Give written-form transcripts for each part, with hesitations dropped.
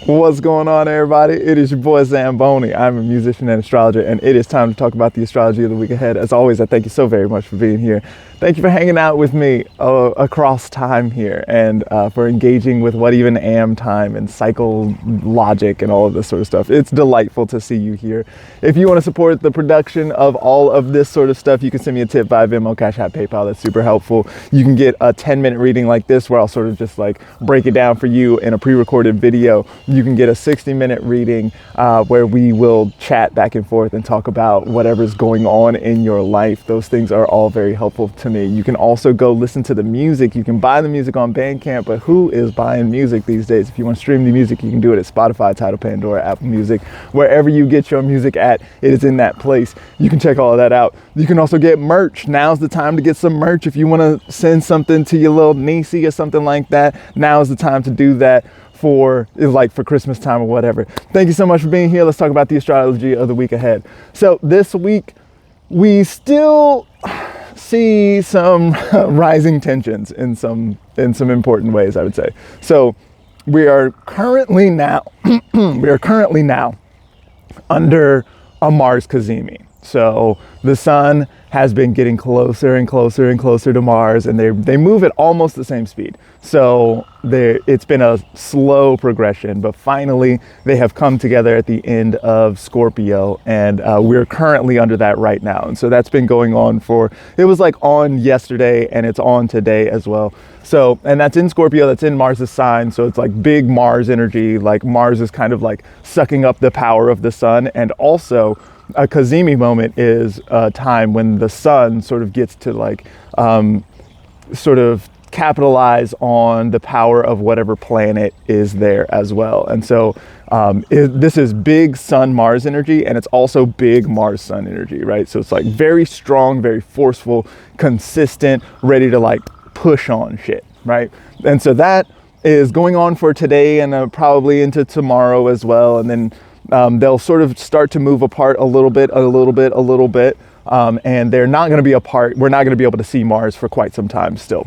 What's going on, everybody? It is your boy Zamboni. I'm a musician and astrologer, and it is time to talk about the astrology of the week ahead. As always, I thank you so very much for being here. Thank you for hanging out with me across time here, and for engaging with what even am time and cycle logic and all of this sort of stuff. It's delightful to see you here. If you want to support the production of all of this sort of stuff, you can send me a tip via Venmo, Cash App, PayPal. That's super helpful. You can get a 10-minute reading like this where I'll sort of just like break it down for you in a pre-recorded video. You can get a 60-minute reading where we will chat back and forth and talk about whatever's going on in your life. Those things are all very helpful to me. You can also go listen to the music. You can buy the music on Bandcamp, but who is buying music these days? If you want to stream the music, you can do it at Spotify, Tidal, Pandora, Apple Music, wherever you get your music at, it is in that place. You can check all of that out. You can also get merch. Now's the time to get some merch. If you want to send something to your little niecey or something like that, now's the time to do that. For Christmas time or whatever. Thank you so much for being here. Let's talk about the astrology of the week ahead. So this week, we still see some rising tensions in some important ways, I would say. So we are currently now under a Mars cazimi. So the sun has been getting closer and closer and closer to Mars, and they move at almost the same speed. So it's been a slow progression, but finally they have come together at the end of Scorpio, and we're currently under that right now. And so that's been going on it was like on yesterday, and it's on today as well. So, and that's in Scorpio, that's in Mars's sign. So it's like big Mars energy, like Mars is kind of like sucking up the power of the sun. And also a cazimi moment is a time when the sun sort of gets to like sort of capitalize on the power of whatever planet is there as well. And so this is big sun Mars energy, and it's also big Mars sun energy, right? So it's like very strong, very forceful, consistent, ready to like push on shit, right? And so that is going on for today and probably into tomorrow as well. And then they'll sort of start to move apart a little bit. And they're not going to be apart. We're not going to be able to see Mars for quite some time still.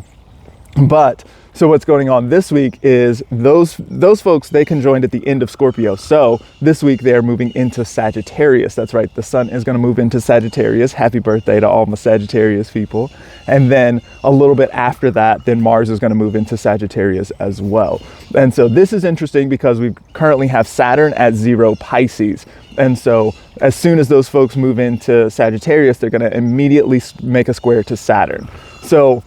But so what's going on this week is those folks, they conjoined at the end of Scorpio. So this week they're moving into Sagittarius. That's right. The sun is going to move into Sagittarius. Happy birthday to all my Sagittarius people. And then a little bit after that, then Mars is going to move into Sagittarius as well. And so this is interesting because we currently have Saturn at 0 Pisces. And so as soon as those folks move into Sagittarius, they're going to immediately make a square to Saturn. So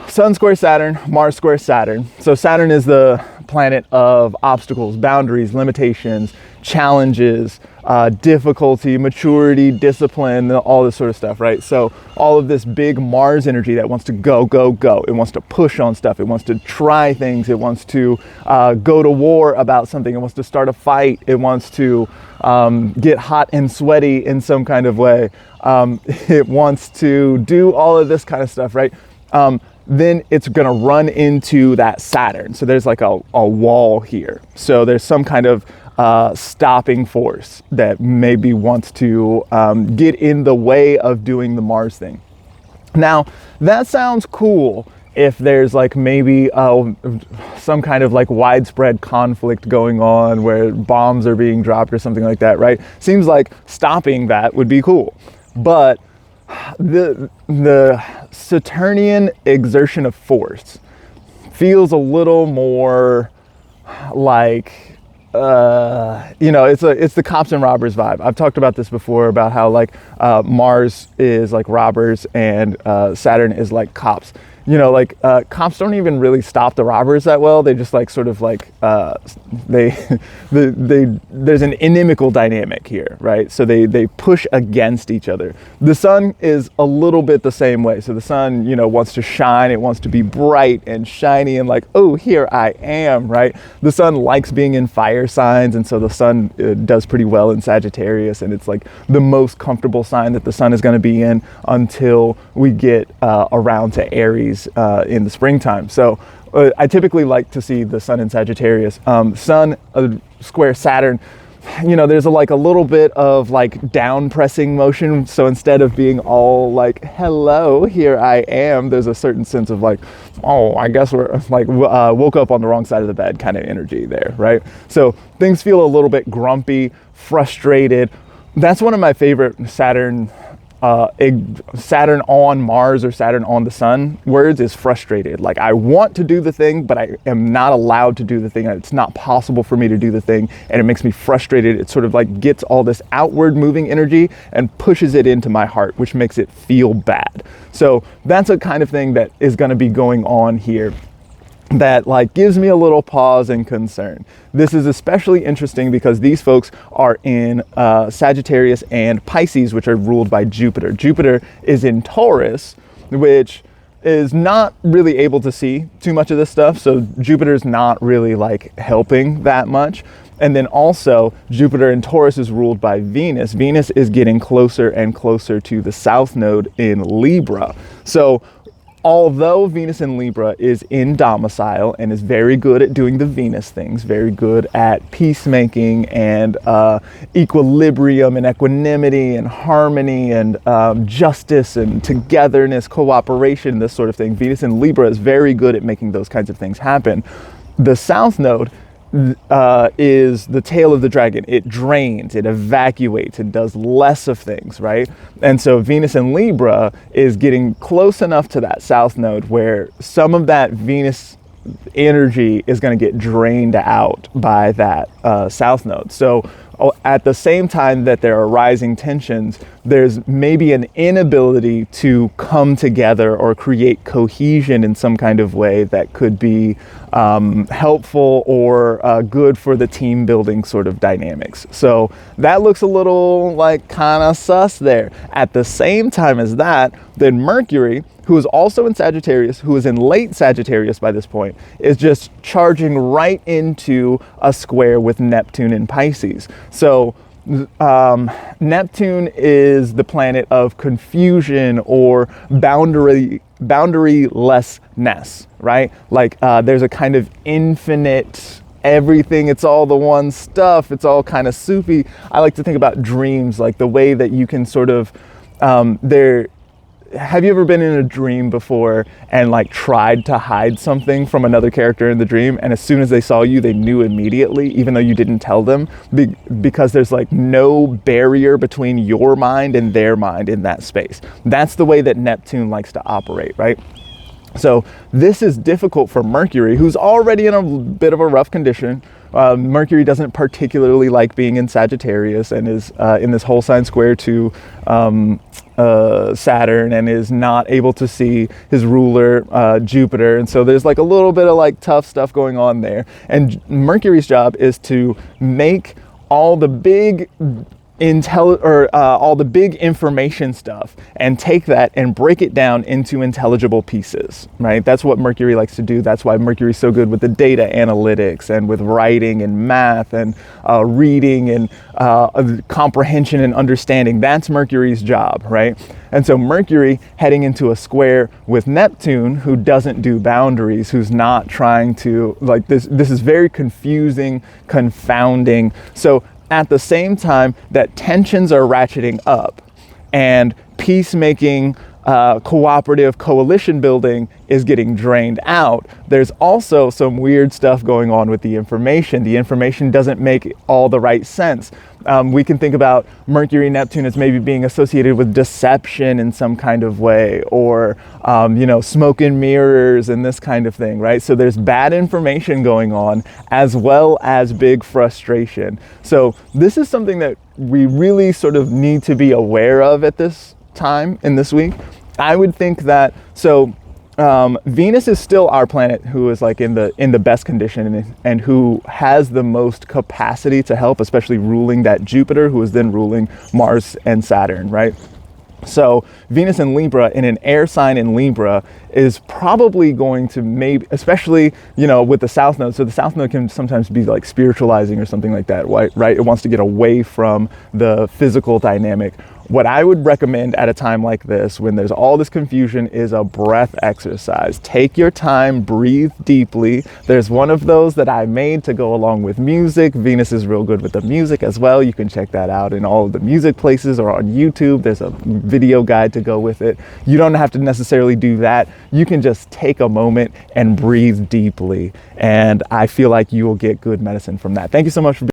Sun square Saturn, Mars square Saturn. So Saturn is the planet of obstacles, boundaries, limitations, challenges, difficulty, maturity, discipline, all this sort of stuff, right? So all of this big Mars energy that wants to go, go, go. It wants to push on stuff. It wants to try things. It wants to go to war about something. It wants to start a fight. It wants to get hot and sweaty in some kind of way. It wants to do all of this kind of stuff, right? Then it's going to run into that Saturn. So there's like a wall here. So there's some kind of stopping force that maybe wants to get in the way of doing the Mars thing. Now, that sounds cool if there's like maybe some kind of like widespread conflict going on where bombs are being dropped or something like that, right? Seems like stopping that would be cool. But the Saturnian exertion of force feels a little more like it's the cops and robbers vibe. I've talked about this before about how like Mars is like robbers and Saturn is like cops. Cops don't even really stop the robbers that well. They just like sort of like there's an inimical dynamic here, right? So they push against each other. The sun is a little bit the same way. So the sun, wants to shine. It wants to be bright and shiny and like, oh, here I am, right? The sun likes being in fire signs, and so the sun does pretty well in Sagittarius, and it's like the most comfortable sign that the sun is going to be in until we get around to Aries in the springtime. So I typically like to see the sun in Sagittarius. Sun square Saturn there's like a little bit of like down pressing motion. So instead of being all like, hello, here I am, there's a certain sense of like, oh, I guess we're like, woke up on the wrong side of the bed kind of energy there, right? So things feel a little bit grumpy, frustrated. That's one of my favorite Saturn on Mars or Saturn on the sun words is frustrated. Like, I want to do the thing, but I am not allowed to do the thing. It's not possible for me to do the thing, and it makes me frustrated. It sort of like gets all this outward moving energy and pushes it into my heart, which makes it feel bad. So that's a kind of thing that is going to be going on here that like gives me a little pause and concern. This is especially interesting because these folks are in Sagittarius and Pisces, which are ruled by Jupiter. Jupiter is in Taurus, which is not really able to see too much of this stuff. So Jupiter's not really like helping that much. And then also Jupiter in Taurus is ruled by Venus. Venus is getting closer and closer to the South Node in Libra. So although Venus in Libra is in domicile and is very good at doing the Venus things, very good at peacemaking and equilibrium and equanimity and harmony and justice and togetherness, cooperation, this sort of thing, Venus in Libra is very good at making those kinds of things happen. The South Node is the tail of the dragon. It drains, it evacuates, it does less of things, right? And so Venus in Libra is getting close enough to that South Node where some of that Venus energy is going to get drained out by that South Node. So at the same time that there are rising tensions, there's maybe an inability to come together or create cohesion in some kind of way that could be helpful or good for the team building sort of dynamics. So that looks a little like kind of sus there. At the same time as that, then Mercury, who is also in Sagittarius, who is in late Sagittarius by this point, is just charging right into a square with Neptune in Pisces. So Neptune is the planet of confusion or boundarylessness, right? Like there's a kind of infinite everything, it's all the one stuff, it's all kind of soupy. I like to think about dreams, like the way that you can sort of, have you ever been in a dream before and like tried to hide something from another character in the dream, and as soon as they saw you, they knew immediately, even though you didn't tell them, because there's like no barrier between your mind and their mind in that space. That's the way that Neptune likes to operate, right? So this is difficult for Mercury, who's already in a bit of a rough condition. Mercury doesn't particularly like being in Sagittarius and is in this whole sign square to Saturn and is not able to see his ruler Jupiter, and so there's like a little bit of like tough stuff going on there. And Mercury's job is to make all the big all the big information stuff and take that and break it down into intelligible pieces, right? That's what Mercury likes to do. That's why Mercury's so good with the data analytics and with writing and math and reading and comprehension and understanding. That's Mercury's job, right? And so Mercury heading into a square with Neptune, who doesn't do boundaries, who's not trying to, like, this is very confusing, confounding. So at the same time that tensions are ratcheting up and peacemaking, cooperative coalition building is getting drained out, there's also some weird stuff going on with the information. The information doesn't make all the right sense. We can think about Mercury Neptune as maybe being associated with deception in some kind of way, or smoke and mirrors and this kind of thing, right? So there's bad information going on as well as big frustration. So this is something that we really sort of need to be aware of at this time in this week. I would think that, so Venus is still our planet who is like in the best condition and who has the most capacity to help, especially ruling that Jupiter, who is then ruling Mars and Saturn, right? So Venus in Libra, in an air sign in Libra, is probably going to maybe, especially, with the South Node. So the South Node can sometimes be like spiritualizing or something like that, right? It wants to get away from the physical dynamic. What I would recommend at a time like this, when there's all this confusion, is a breath exercise. Take your time, breathe deeply. There's one of those that I made to go along with music. Venus is real good with the music as well. You can check that out in all of the music places or on YouTube. There's a video guide to go with it. You don't have to necessarily do that. You can just take a moment and breathe deeply. And I feel like you will get good medicine from that. Thank you so much for